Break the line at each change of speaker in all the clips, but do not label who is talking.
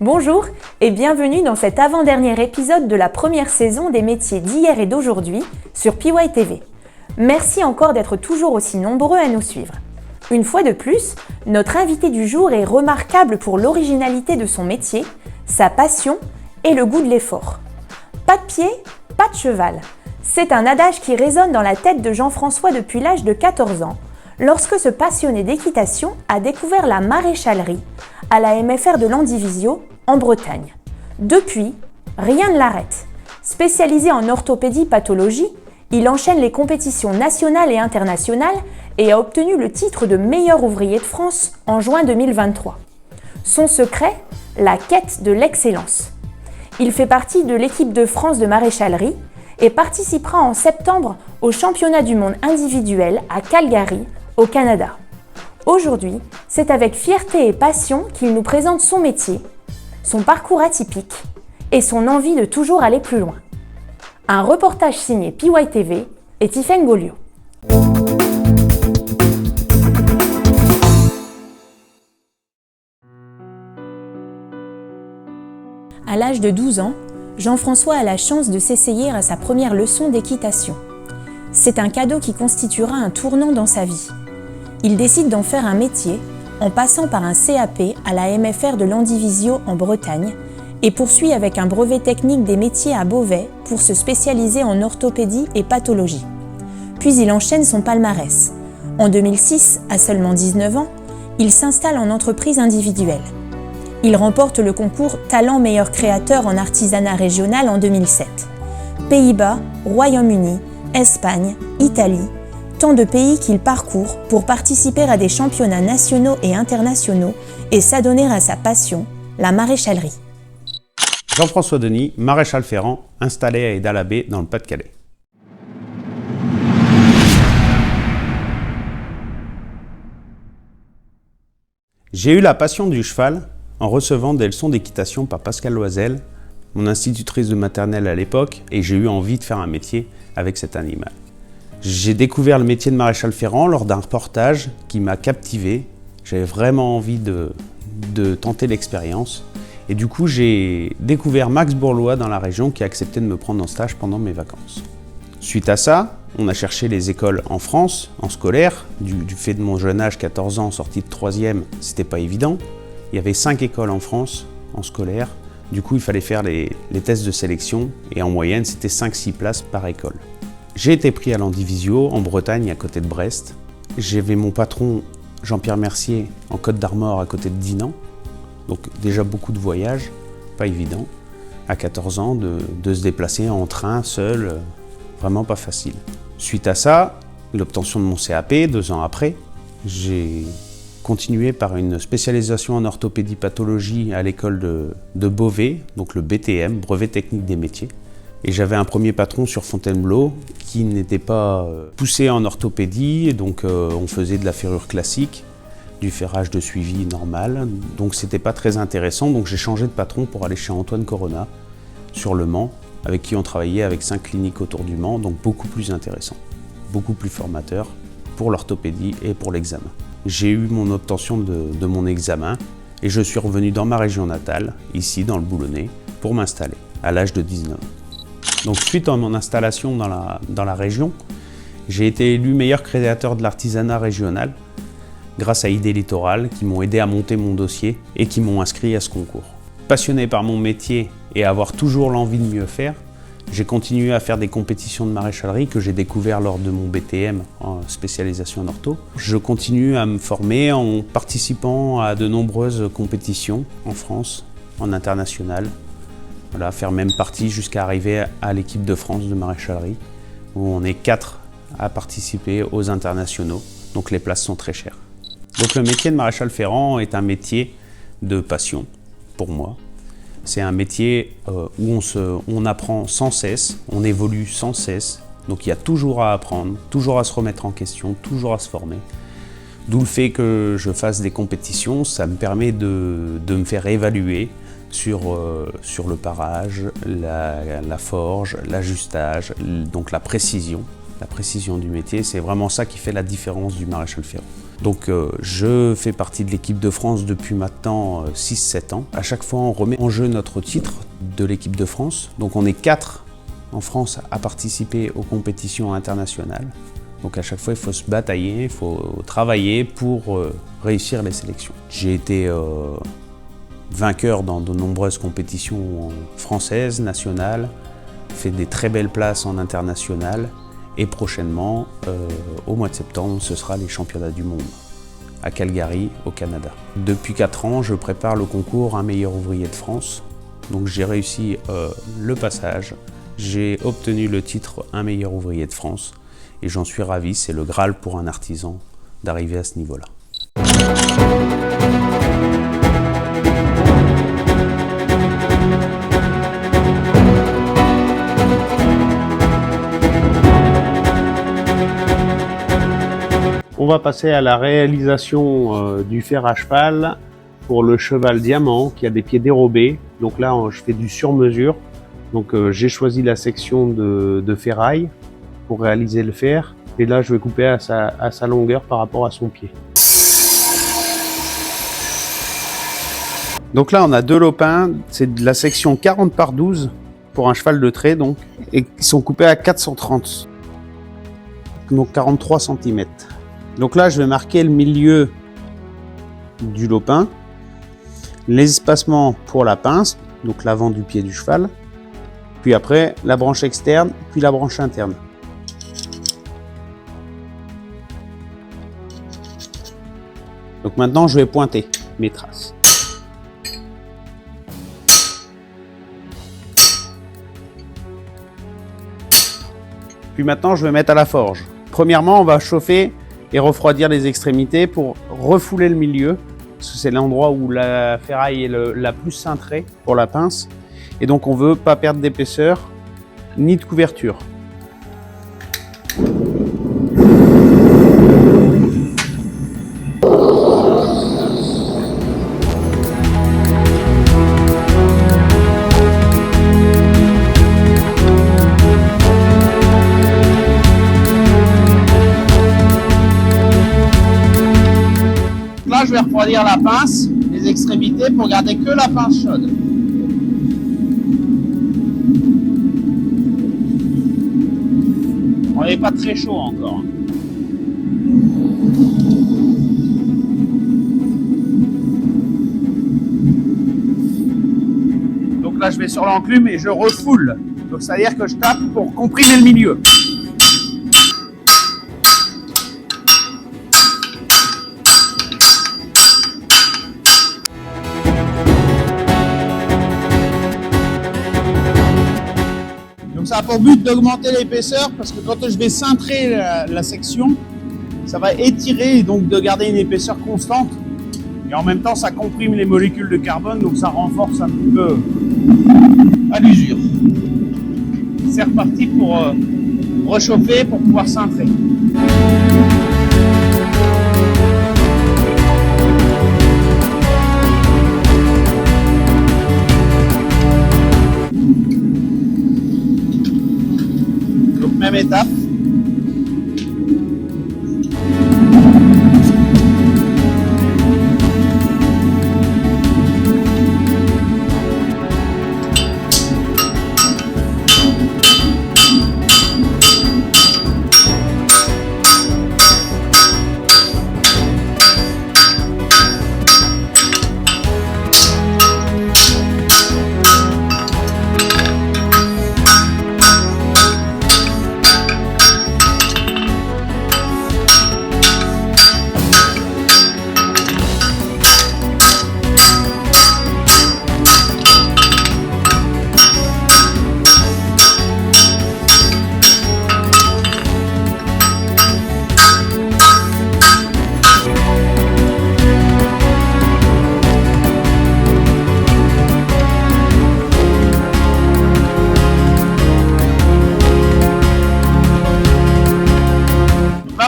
Bonjour et bienvenue dans cet avant-dernier épisode de la première saison des métiers d'hier et d'aujourd'hui sur PYTV. Merci encore d'être toujours aussi nombreux à nous suivre. Une fois de plus, notre invité du jour est remarquable pour l'originalité de son métier, sa passion et le goût de l'effort. Pas de pied, pas de cheval. C'est un adage qui résonne dans la tête de Jean-François depuis l'âge de 14 ans, lorsque ce passionné d'équitation a découvert la maréchalerie à la MFR de Landivisiau en Bretagne. Depuis, rien ne l'arrête. Spécialisé en orthopédie pathologie, il enchaîne les compétitions nationales et internationales et a obtenu le titre de meilleur ouvrier de France en juin 2023. Son secret, la quête de l'excellence. Il fait partie de l'équipe de France de maréchalerie et participera en septembre au championnat du monde individuel à Calgary, au Canada. Aujourd'hui, c'est avec fierté et passion qu'il nous présente son métier, son parcours atypique et son envie de toujours aller plus loin. Un reportage signé PYTV et Tiffaine Gauliot. À l'âge de 12 ans, Jean-François a la chance de s'essayer à sa première leçon d'équitation. C'est un cadeau qui constituera un tournant dans sa vie. Il décide d'en faire un métier en passant par un CAP à la MFR de Landivisiau en Bretagne et poursuit avec un brevet technique des métiers à Beauvais pour se spécialiser en orthopédie et pathologie. Puis il enchaîne son palmarès. En 2006, à seulement 19 ans, il s'installe en entreprise individuelle. Il remporte le concours Talent meilleur créateur en artisanat régional en 2007. Pays-Bas, Royaume-Uni, Espagne, Italie, tant de pays qu'il parcourt pour participer à des championnats nationaux et internationaux et s'adonner à sa passion, la maréchalerie.
Jean-François Denis, maréchal ferrant, installé à Édalabé dans le Pas-de-Calais. J'ai eu la passion du cheval en recevant des leçons d'équitation par Pascal Loisel, mon institutrice de maternelle à l'époque, et j'ai eu envie de faire un métier avec cet animal. J'ai découvert le métier de maréchal ferrant lors d'un reportage qui m'a captivé. J'avais vraiment envie de tenter l'expérience. Et du coup, j'ai découvert Max Bourlois dans la région qui a accepté de me prendre en stage pendant mes vacances. Suite à ça, on a cherché les écoles en France, en scolaire. Du fait de mon jeune âge, 14 ans, sorti de 3e, c'était pas évident. Il y avait 5 écoles en France, en scolaire. Du coup, il fallait faire les tests de sélection et en moyenne, c'était 5-6 places par école. J'ai été pris à Landivisiau, en Bretagne, à côté de Brest. J'avais mon patron, Jean-Pierre Mercier, en Côte d'Armor, à côté de Dinan. Donc déjà beaucoup de voyages, pas évident. À 14 ans, de se déplacer en train, seul, vraiment pas facile. Suite à ça, l'obtention de mon CAP, 2 ans après, j'ai continué par une spécialisation en orthopédie pathologie à l'école de Beauvais, donc le BTM, brevet technique des métiers. Et j'avais un premier patron sur Fontainebleau qui n'était pas poussé en orthopédie, et donc on faisait de la ferrure classique, du ferrage de suivi normal, donc c'était pas très intéressant, donc j'ai changé de patron pour aller chez Antoine Corona, sur le Mans, avec qui on travaillait avec 5 cliniques autour du Mans, donc beaucoup plus intéressant, beaucoup plus formateur pour l'orthopédie et pour l'examen. J'ai eu mon obtention de mon examen et je suis revenu dans ma région natale, ici dans le Boulonnais, pour m'installer, à l'âge de 19 ans. Donc suite à mon installation dans la région, j'ai été élu meilleur créateur de l'artisanat régional grâce à Idées Littorales qui m'ont aidé à monter mon dossier et qui m'ont inscrit à ce concours. Passionné par mon métier et avoir toujours l'envie de mieux faire, j'ai continué à faire des compétitions de maréchalerie que j'ai découvert lors de mon BTM en spécialisation en ortho. Je continue à me former en participant à de nombreuses compétitions en France, en international. Voilà, faire même partie jusqu'à arriver à l'équipe de France de maréchalerie, où on est 4 à participer aux internationaux, donc les places sont très chères. Donc le métier de maréchal ferrant est un métier de passion pour moi. C'est un métier où on apprend sans cesse, on évolue sans cesse, donc il y a toujours à apprendre, toujours à se remettre en question, toujours à se former. D'où le fait que je fasse des compétitions, ça me permet de me faire évaluer sur le parage, la forge, l'ajustage, donc la précision du métier. C'est vraiment ça qui fait la différence du maréchal ferrant. Donc je fais partie de l'équipe de France depuis maintenant 6-7 ans. À chaque fois, on remet en jeu notre titre de l'équipe de France. Donc on est 4 en France à participer aux compétitions internationales. Donc à chaque fois, il faut se batailler, il faut travailler pour réussir les sélections. J'ai été vainqueur dans de nombreuses compétitions françaises, nationales, fait des très belles places en international. Et prochainement, au mois de septembre, ce sera les championnats du monde à Calgary, au Canada. Depuis 4 ans, je prépare le concours Un meilleur ouvrier de France. Donc j'ai réussi le passage, j'ai obtenu le titre Un meilleur ouvrier de France et j'en suis ravi, c'est le Graal pour un artisan d'arriver à ce niveau-là. On va passer à la réalisation du fer à cheval pour le cheval diamant qui a des pieds dérobés. Donc là, je fais du sur-mesure. Donc j'ai choisi la section de ferraille pour réaliser le fer. Et là, je vais couper à sa longueur par rapport à son pied. Donc là, on a 2 lopins. C'est de la section 40 par 12 pour un cheval de trait, donc, et qui sont coupés à 430. Donc 43 cm. Donc là, je vais marquer le milieu du lopin, les espacements pour la pince, donc l'avant du pied du cheval, puis après la branche externe, puis la branche interne. Donc maintenant, je vais pointer mes traces. Puis maintenant, je vais mettre à la forge. Premièrement, on va chauffer et refroidir les extrémités pour refouler le milieu, parce que c'est l'endroit où la ferraille est la plus cintrée pour la pince. Et donc on ne veut pas perdre d'épaisseur ni de couverture. Là, je vais refroidir la pince, les extrémités, pour garder que la pince chaude. On n'est pas très chaud encore. Donc là, je vais sur l'enclume et je refoule. Donc ça veut dire que je tape pour comprimer le milieu. Donc ça a pour but d'augmenter l'épaisseur parce que quand je vais cintrer la section, ça va étirer et donc de garder une épaisseur constante. Et en même temps, ça comprime les molécules de carbone, donc ça renforce un petit peu à l'usure. C'est reparti pour réchauffer pour pouvoir cintrer. Donc même étape.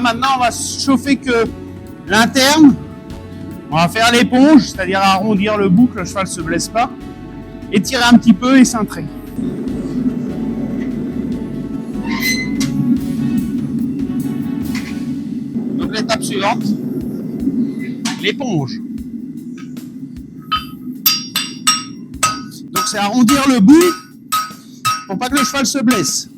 Maintenant, on va chauffer que l'interne. On va faire l'éponge, c'est-à-dire arrondir le bout, que le cheval ne se blesse pas. Étirer un petit peu et cintrer. Donc l'étape suivante. l'éponge. Donc c'est arrondir le bout pour pas que le cheval se blesse.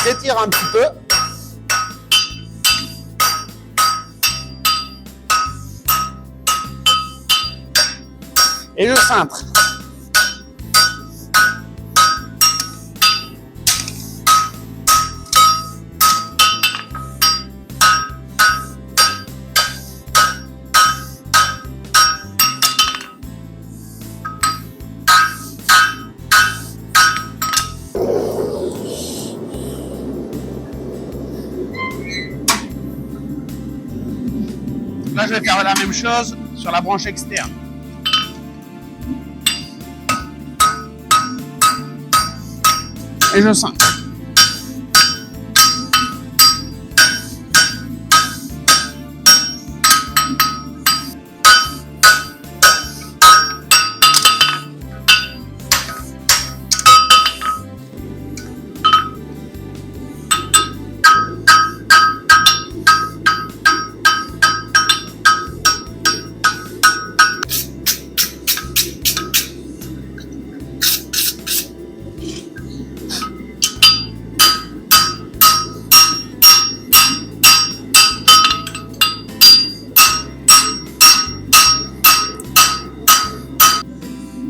J'étire un petit peu. Et je cintre. Là, je vais faire la même chose sur la branche externe. Et je cintre.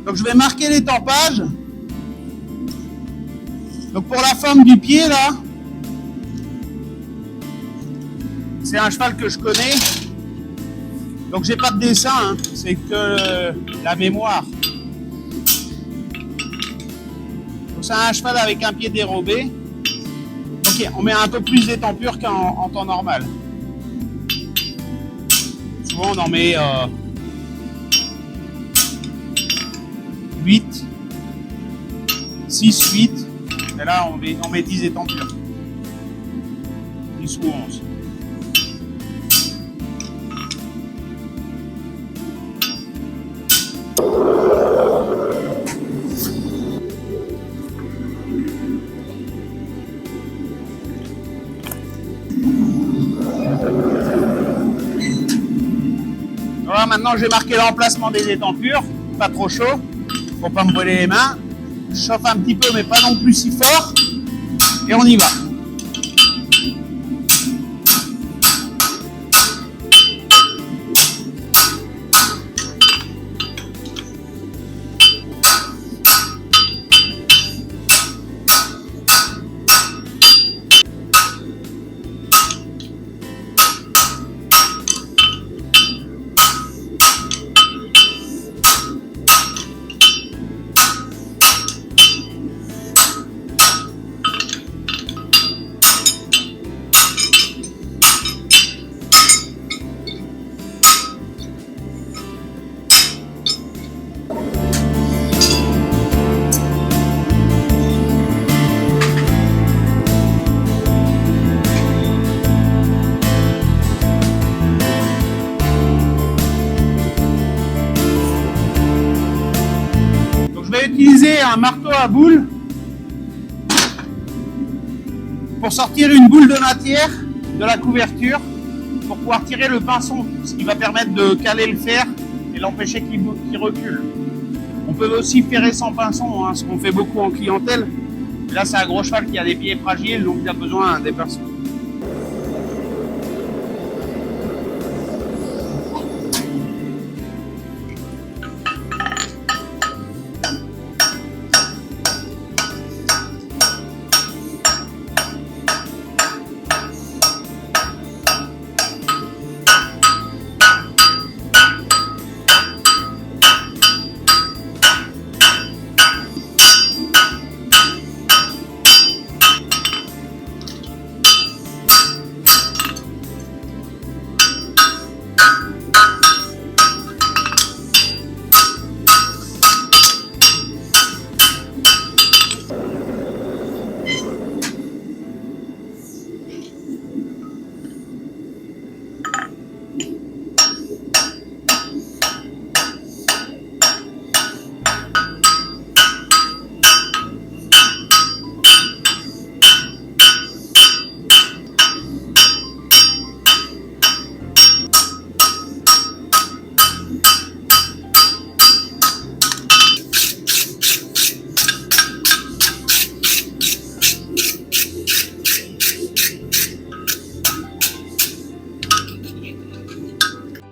Donc je vais marquer les tempages. Donc pour la forme du pied là, c'est un cheval que je connais. Donc j'ai pas de dessin, hein. C'est que la mémoire. Donc c'est un cheval avec un pied dérobé. Ok, on met un peu plus d'étampure qu'en temps normal. Souvent on en met 8, 6, 8, et là on met 10 étampures, 10 ou 11. Voilà, maintenant j'ai marqué l'emplacement des étampures, pas trop chaud. Pour pas me brûler les mains, je chauffe un petit peu mais pas non plus si fort et on y va. Utiliser un marteau à boule pour sortir une boule de matière de la couverture pour pouvoir tirer le pinçon, ce qui va permettre de caler le fer et l'empêcher qu'il recule. On peut aussi ferrer sans pinçon, hein, ce qu'on fait beaucoup en clientèle. Et là c'est un gros cheval qui a des pieds fragiles, donc il a besoin des pinceaux.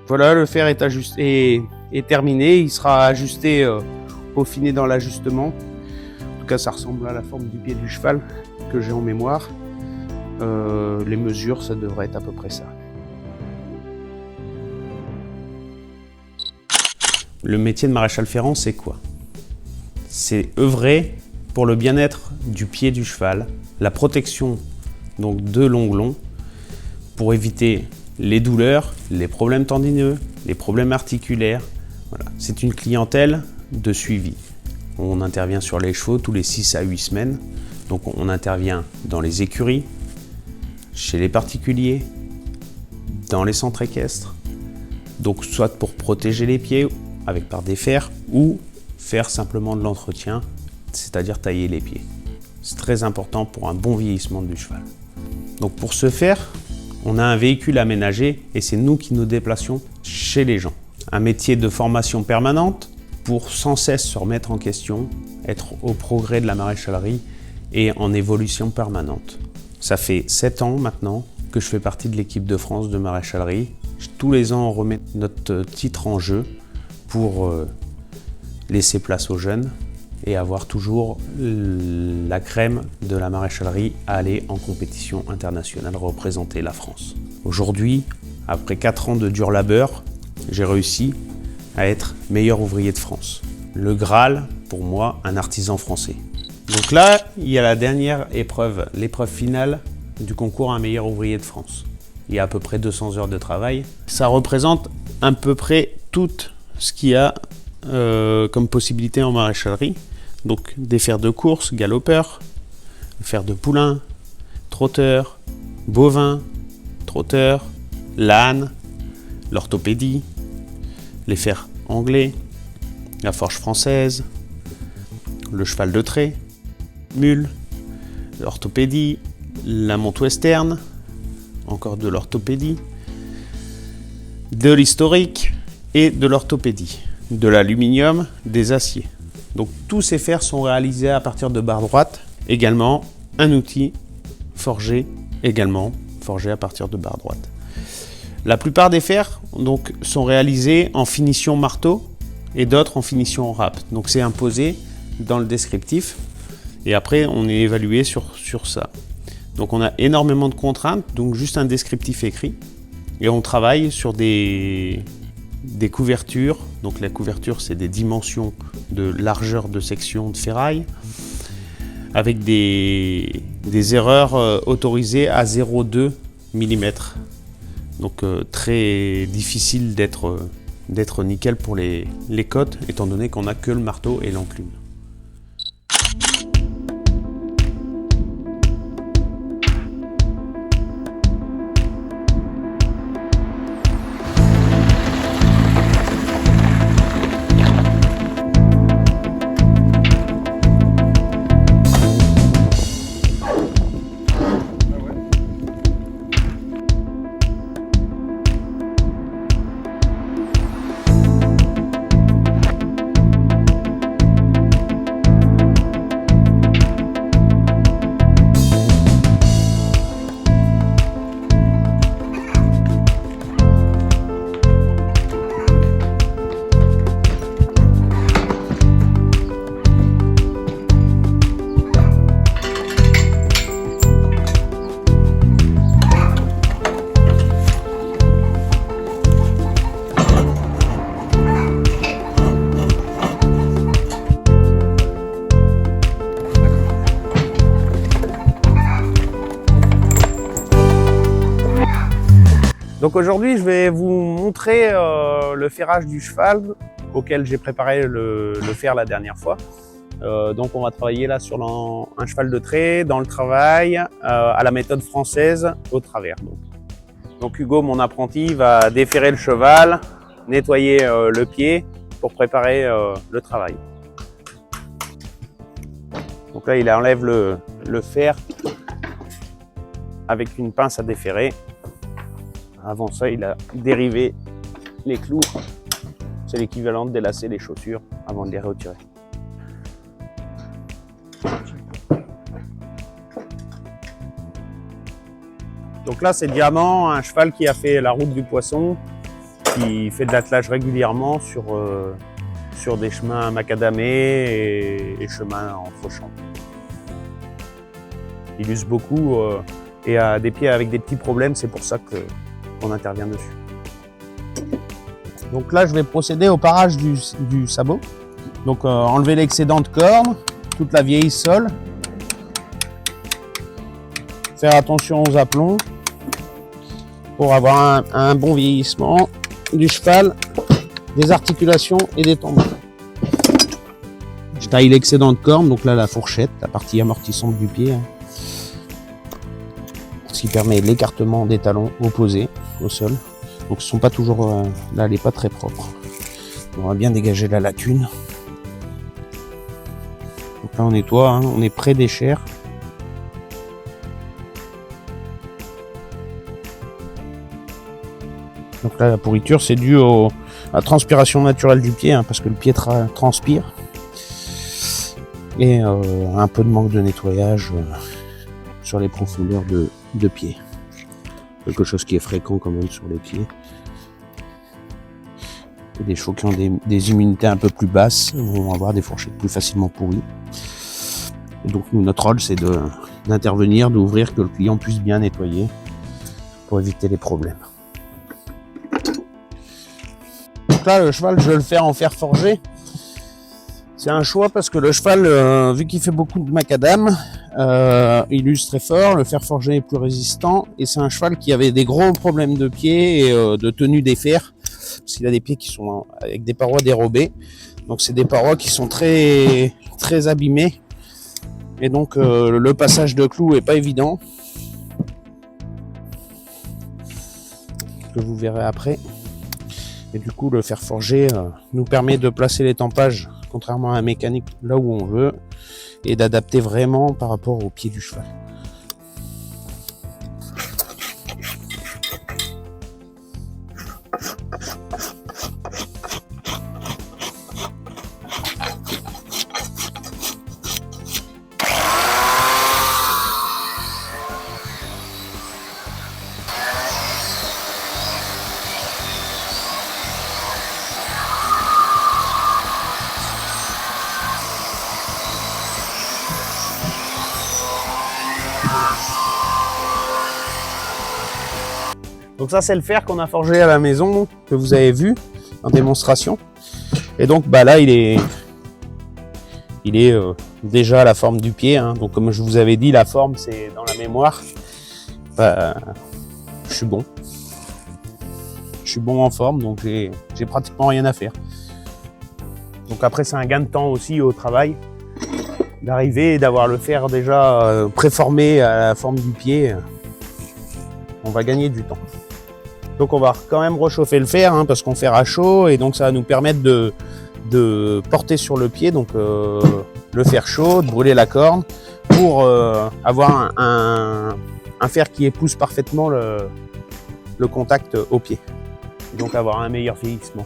Voilà, le fer est ajusté, est terminé, il sera ajusté, peaufiné dans l'ajustement. En tout cas, ça ressemble à la forme du pied du cheval que j'ai en mémoire. Les mesures, ça devrait être à peu près ça. Le métier de maréchal ferrant, c'est quoi? C'est œuvrer pour le bien-être du pied du cheval, la protection donc de l'onglon, pour éviter les douleurs, les problèmes tendineux, les problèmes articulaires. Voilà. C'est une clientèle de suivi. On intervient sur les chevaux tous les 6 à 8 semaines. Donc on intervient dans les écuries, chez les particuliers, dans les centres équestres. Donc soit pour protéger les pieds avec par des fers ou faire simplement de l'entretien, c'est-à-dire tailler les pieds. C'est très important pour un bon vieillissement du cheval. Donc pour ce faire, on a un véhicule aménagé et c'est nous qui nous déplacions chez les gens. Un métier de formation permanente pour sans cesse se remettre en question, être au progrès de la maréchalerie et en évolution permanente. Ça fait 7 ans maintenant que je fais partie de l'équipe de France de maréchalerie. Tous les ans, on remet notre titre en jeu pour laisser place aux jeunes et avoir toujours la crème de la maréchalerie à aller en compétition internationale représenter la France. Aujourd'hui, après 4 ans de dur labeur, j'ai réussi à être meilleur ouvrier de France. Le Graal, pour moi, un artisan français. Donc là, il y a la dernière épreuve, l'épreuve finale du concours un meilleur ouvrier de France. Il y a à peu près 200 heures de travail. Ça représente à peu près tout ce qu'il y a comme possibilité en maréchalerie. Donc des fers de course, galopeurs, fers de poulain, trotteurs, bovins, trotteurs, l'âne, l'orthopédie, les fers anglais, la forge française, le cheval de trait, mule, l'orthopédie, la monte western, encore de l'orthopédie, de l'historique et de l'orthopédie, de l'aluminium, des aciers. Donc tous ces fers sont réalisés à partir de barres droites, également un outil forgé, à partir de barres droites. La plupart des fers donc, sont réalisés en finition marteau et d'autres en finition râpe. Donc c'est imposé dans le descriptif et après on est évalué sur ça. Donc on a énormément de contraintes, donc juste un descriptif écrit et on travaille sur des couvertures. Donc la couverture, c'est des dimensions de largeur de section de ferraille avec des erreurs autorisées à 0,2 mm. Donc très difficile d'être nickel pour les cotes, étant donné qu'on n'a que le marteau et l'enclume. Donc aujourd'hui, je vais vous montrer le ferrage du cheval auquel j'ai préparé le fer la dernière fois. Donc on va travailler là sur un cheval de trait, dans le travail, à la méthode française, au travers. Donc Hugo, mon apprenti, va déferrer le cheval, nettoyer le pied pour préparer le travail. Donc là, il enlève le fer avec une pince à déferrer. Avant ça, il a dérivé les clous. C'est l'équivalent de délacer les chaussures avant de les retirer. Donc là, c'est Diamant, un cheval qui a fait la route du poisson, qui fait de l'attelage régulièrement sur des chemins macadamés et chemins entre champs. Il use beaucoup et a des pieds avec des petits problèmes, c'est pour ça qu'on intervient dessus. Donc là, je vais procéder au parage du sabot. Donc enlever l'excédent de corne, toute la vieille sole. Faire attention aux aplombs pour avoir un bon vieillissement du cheval, des articulations et des tendons. Je taille l'excédent de corne, donc là la fourchette, la partie amortissante du pied, ce qui permet l'écartement des talons opposés au sol. Donc ils sont pas toujours, là elle n'est pas très propre. On va bien dégager la lacune. Donc là on nettoie, on est près des chairs. Donc là la pourriture c'est dû à la transpiration naturelle du pied, parce que le pied transpire. Et un peu de manque de nettoyage sur les profondeurs de pied. Quelque chose qui est fréquent quand même sur les pieds. Et des chevaux qui ont des immunités un peu plus basses vont avoir des fourchettes plus facilement pourries. Et donc nous, notre rôle c'est d'intervenir, d'ouvrir, que le client puisse bien nettoyer pour éviter les problèmes. Donc là le cheval je vais le faire en fer forgé. C'est un choix parce que le cheval, vu qu'il fait beaucoup de macadam, il use très fort, le fer forgé est plus résistant et c'est un cheval qui avait des gros problèmes de pieds et de tenue des fers parce qu'il a des pieds qui sont avec des parois dérobées, donc c'est des parois qui sont très très abîmées et donc le passage de clous est pas évident, que vous verrez après. Et du coup le fer forgé nous permet de placer les tempages, contrairement à un mécanique, là où on veut, et d'adapter vraiment par rapport au pied du cheval. Donc ça c'est le fer qu'on a forgé à la maison, que vous avez vu en démonstration. Et donc là il est déjà à la forme du pied, Donc comme je vous avais dit, la forme c'est dans la mémoire. Je suis bon. Je suis bon en forme, donc j'ai pratiquement rien à faire. Donc après c'est un gain de temps aussi au travail, d'arriver et d'avoir le fer déjà préformé à la forme du pied. On va gagner du temps. Donc on va quand même réchauffer le fer, parce qu'on fer à chaud, et donc ça va nous permettre de porter sur le pied, donc le fer chaud, de brûler la corne, pour avoir un fer qui épouse parfaitement le contact au pied, et donc avoir un meilleur vieillissement.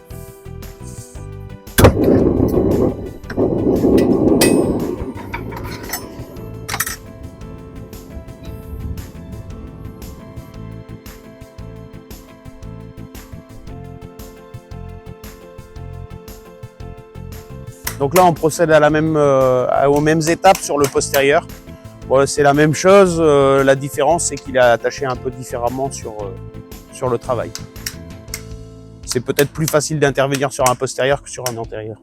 Donc là, on procède aux mêmes étapes sur le postérieur. Bon, c'est la même chose, la différence c'est qu'il est attaché un peu différemment sur le travail. C'est peut-être plus facile d'intervenir sur un postérieur que sur un antérieur.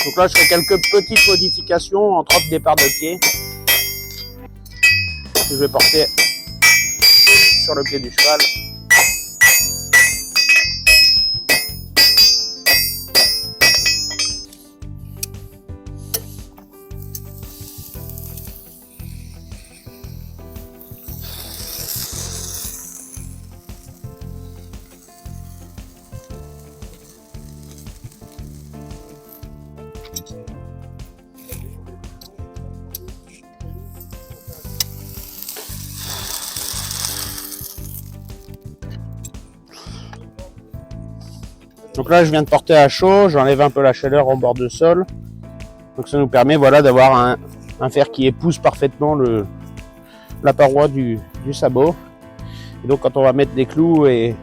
Donc là, je fais quelques petites modifications, entre autres départ de pied, que je vais porter sur le pied du cheval. Donc là, je viens de porter à chaud, j'enlève un peu la chaleur en bord de sol. Donc ça nous permet voilà, d'avoir un fer qui épouse parfaitement la paroi du sabot. Et donc quand on va mettre des clous et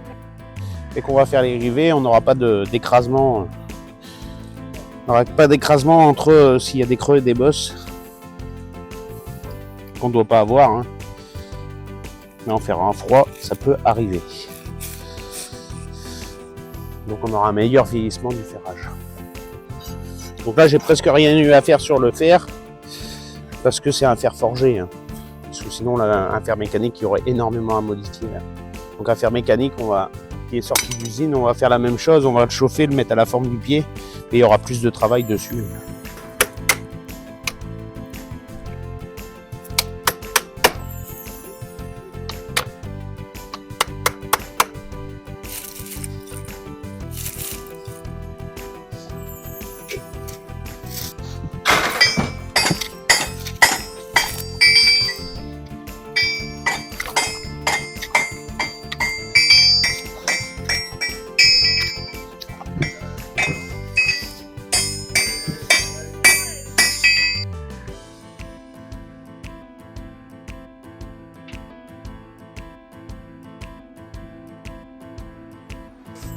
qu'on va faire les rivets, on n'aura pas d'écrasement. On n'aura pas d'écrasement entre s'il y a des creux et des bosses. Qu'on ne doit pas avoir. Hein. Mais en fer un froid, ça peut arriver. Donc on aura un meilleur vieillissement du ferrage. Donc là j'ai presque rien eu à faire sur le fer parce que c'est un fer forgé. Hein. Parce que sinon là, un fer mécanique il y aurait énormément à modifier. Là. Donc un fer mécanique qui est sorti d'usine, on va faire la même chose, on va le chauffer, le mettre à la forme du pied et il y aura plus de travail dessus.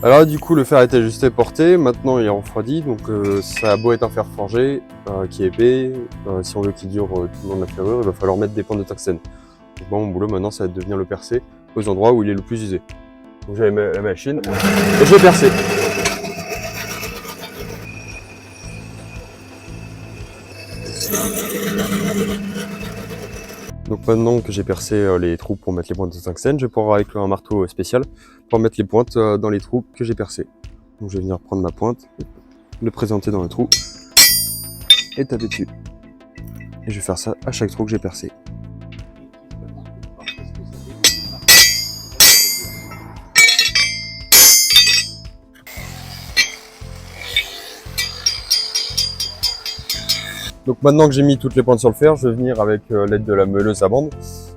Alors du coup le fer est ajusté porté, maintenant il est refroidi, donc ça a beau être un fer forgé, qui est épais, si on veut qu'il dure tout le long de la ferrure, il va falloir mettre des points de tungstène. Donc moi mon boulot maintenant ça va être de venir le percer aux endroits où il est le plus usé. Donc j'ai la machine et je vais percer. Donc maintenant que j'ai percé les trous pour mettre les pointes de tungstène, je vais pouvoir avec un marteau spécial pour mettre les pointes dans les trous que j'ai percés. Donc je vais venir prendre ma pointe, le présenter dans le trou et taper dessus. Et je vais faire ça à chaque trou que j'ai percé. Donc maintenant que j'ai mis toutes les pointes sur le fer, je vais venir avec l'aide de la meuleuse à bande,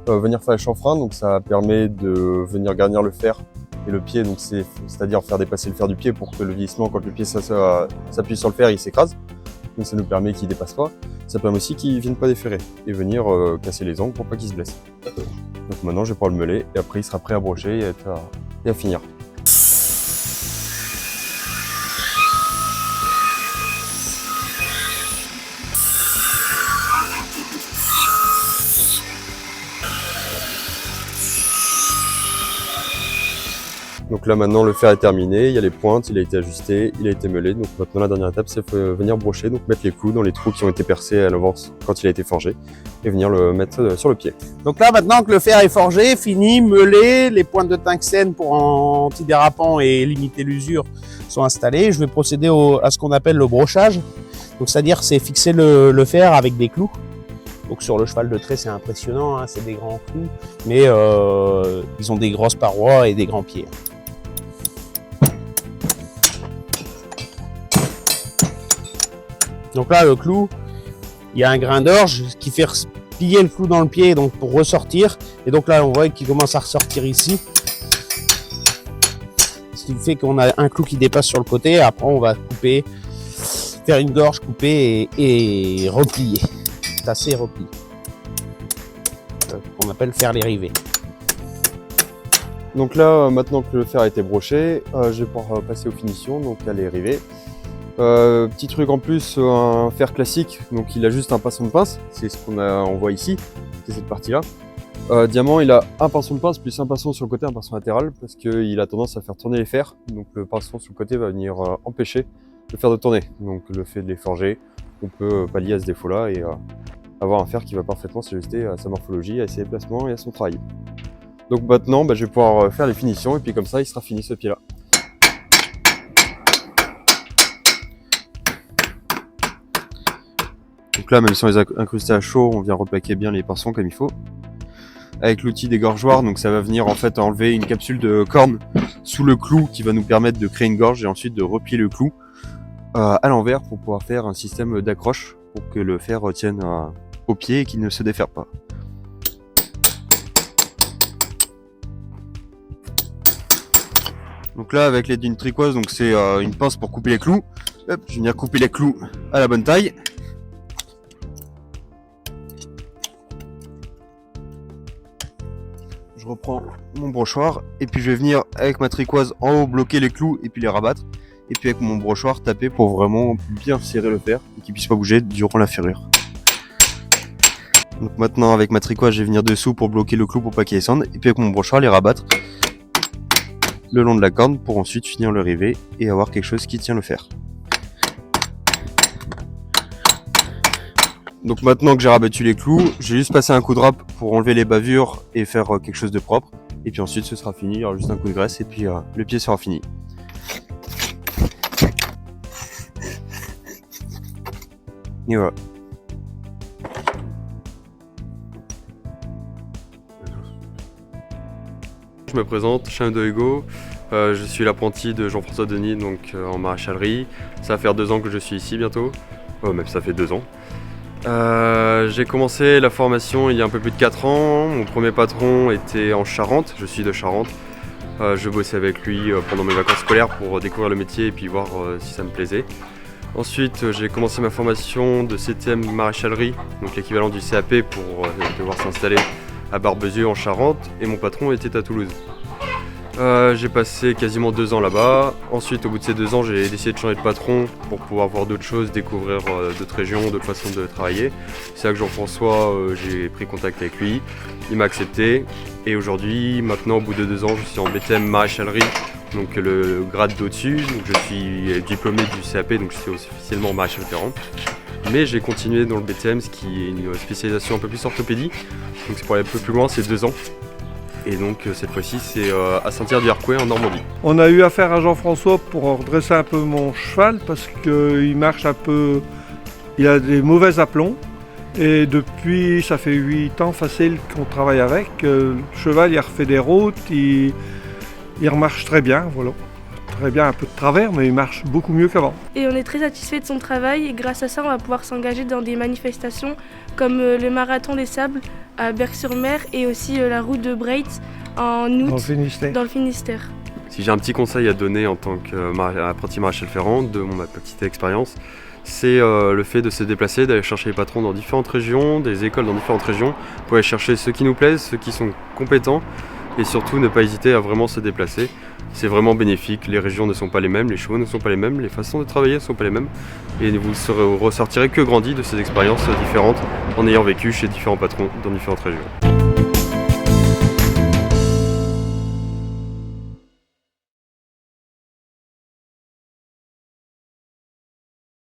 venir faire les chanfreins. Donc ça permet de venir garnir le fer et le pied, donc c'est-à-dire faire dépasser le fer du pied pour que le vieillissement, quand le pied s'appuie sur le fer, il s'écrase. Donc ça nous permet qu'il ne dépasse pas. Ça permet aussi qu'il ne vienne pas déferrer et venir casser les ongles pour pas qu'il se blesse. Donc maintenant je vais pouvoir le meuler et après il sera prêt à brocher et à finir. Donc là maintenant le fer est terminé, il y a les pointes, il a été ajusté, il a été meulé. Donc maintenant la dernière étape c'est venir brocher, donc mettre les clous dans les trous qui ont été percés à l'avance quand il a été forgé et venir le mettre sur le pied.
Donc là maintenant que le fer est forgé, fini, meulé, les pointes de tungstène pour antidérapant et limiter l'usure sont installées, je vais procéder à ce qu'on appelle le brochage. Donc c'est-à-dire c'est fixer le fer avec des clous. Donc sur le cheval de trait c'est impressionnant, hein, c'est des grands clous, mais ils ont des grosses parois et des grands pieds. Donc là, le clou, il y a un grain d'orge qui fait plier le clou dans le pied donc pour ressortir. Et donc là, on voit qu'il commence à ressortir ici. Ce qui fait qu'on a un clou qui dépasse sur le côté. Après, on va couper, faire une gorge, couper et replier. Tasser et replier. On appelle faire les rivets.
Donc là, maintenant que le fer a été broché, je vais pouvoir passer aux finitions, donc à les rivets. Petit truc en plus, un fer classique, donc il a juste un pinceau de pince, c'est ce on voit ici, c'est cette partie-là. Diamant, il a un pinceau de pince plus un pinceau sur le côté, un pinceau latéral, parce qu'il a tendance à faire tourner les fers, donc le pinceau sur le côté va venir empêcher le fer de tournée. Donc le fait de les forger, on peut pallier à ce défaut-là et avoir un fer qui va parfaitement s'ajuster à sa morphologie, à ses déplacements et à son travail. Donc maintenant, je vais pouvoir faire les finitions et puis comme ça, il sera fini ce pied-là. Donc là, même si on les a incrustés à chaud, on vient replaquer bien les pinsons comme il faut. Avec l'outil dégorgeoir, donc ça va venir en fait enlever une capsule de corne sous le clou qui va nous permettre de créer une gorge et ensuite de replier le clou à l'envers pour pouvoir faire un système d'accroche pour que le fer tienne au pied et qu'il ne se défère pas. Donc là, avec l'aide d'une tricoise, donc c'est une pince pour couper les clous. Hop, je vais venir couper les clous à la bonne taille. Je reprends mon brochoir et puis je vais venir avec ma tricoise en haut bloquer les clous et puis les rabattre. Et puis avec mon brochoir taper pour vraiment bien serrer le fer et qu'il puisse pas bouger durant la ferrure. Donc maintenant avec ma tricoise, je vais venir dessous pour bloquer le clou pour pas qu'il descende. Et puis avec mon brochoir, les rabattre le long de la corne pour ensuite finir le rivet et avoir quelque chose qui tient le fer. Donc maintenant que j'ai rabattu les clous, je vais juste passer un coup de râpe pour enlever les bavures et faire quelque chose de propre. Et puis ensuite ce sera fini, il y aura juste un coup de graisse et puis le pied sera fini. Et voilà.
Je me présente, Chaim de Hugo, je suis l'apprenti de Jean-François Denis donc, en maréchalerie. Ça va faire 2 ans que je suis ici bientôt, même ça fait 2 ans. J'ai commencé la formation il y a un peu plus de 4 ans. Mon premier patron était en Charente, je suis de Charente. Je bossais avec lui pendant mes vacances scolaires pour découvrir le métier et puis voir si ça me plaisait. Ensuite, j'ai commencé ma formation de CTM maréchalerie, donc l'équivalent du CAP pour devoir s'installer à Barbezieux en Charente, et mon patron était à Toulouse. J'ai passé quasiment 2 ans là-bas. Ensuite, au bout de ces 2 ans, j'ai décidé de changer de patron pour pouvoir voir d'autres choses, découvrir d'autres régions, d'autres façons de travailler. C'est là que Jean-François, j'ai pris contact avec lui, il m'a accepté, et aujourd'hui, maintenant, au bout de 2 ans, je suis en BTM maréchalerie, donc le grade d'au-dessus. Donc je suis diplômé du CAP, donc je suis officiellement maréchal ferrant. Mais j'ai continué dans le BTM, ce qui est une spécialisation un peu plus orthopédie. Donc c'est pour aller un peu plus loin, c'est 2 ans. Et donc cette fois-ci, c'est à Saint-Hilaire-du-Harcouët en Normandie.
On a eu affaire à Jean-François pour redresser un peu mon cheval parce qu'il marche un peu, il a des mauvais aplombs. Et depuis, ça fait 8 ans facile qu'on travaille avec. Le cheval, il a refait des routes, il remarche très bien, voilà. Très bien, un peu de travers, mais il marche beaucoup mieux qu'avant.
Et on est très satisfait de son travail et grâce à ça, on va pouvoir s'engager dans des manifestations comme le Marathon des Sables à Berck-sur-Mer et aussi la route de Breitz en août dans le Finistère.
Si j'ai un petit conseil à donner en tant qu'apprenti maréchal ferrant de ma petite expérience, c'est le fait de se déplacer, d'aller chercher les patrons dans différentes régions, des écoles dans différentes régions, pour aller chercher ceux qui nous plaisent, ceux qui sont compétents, et surtout ne pas hésiter à vraiment se déplacer. C'est vraiment bénéfique, les régions ne sont pas les mêmes, les chevaux ne sont pas les mêmes, les façons de travailler ne sont pas les mêmes, et vous ressortirez que grandi de ces expériences différentes en ayant vécu chez différents patrons dans différentes régions.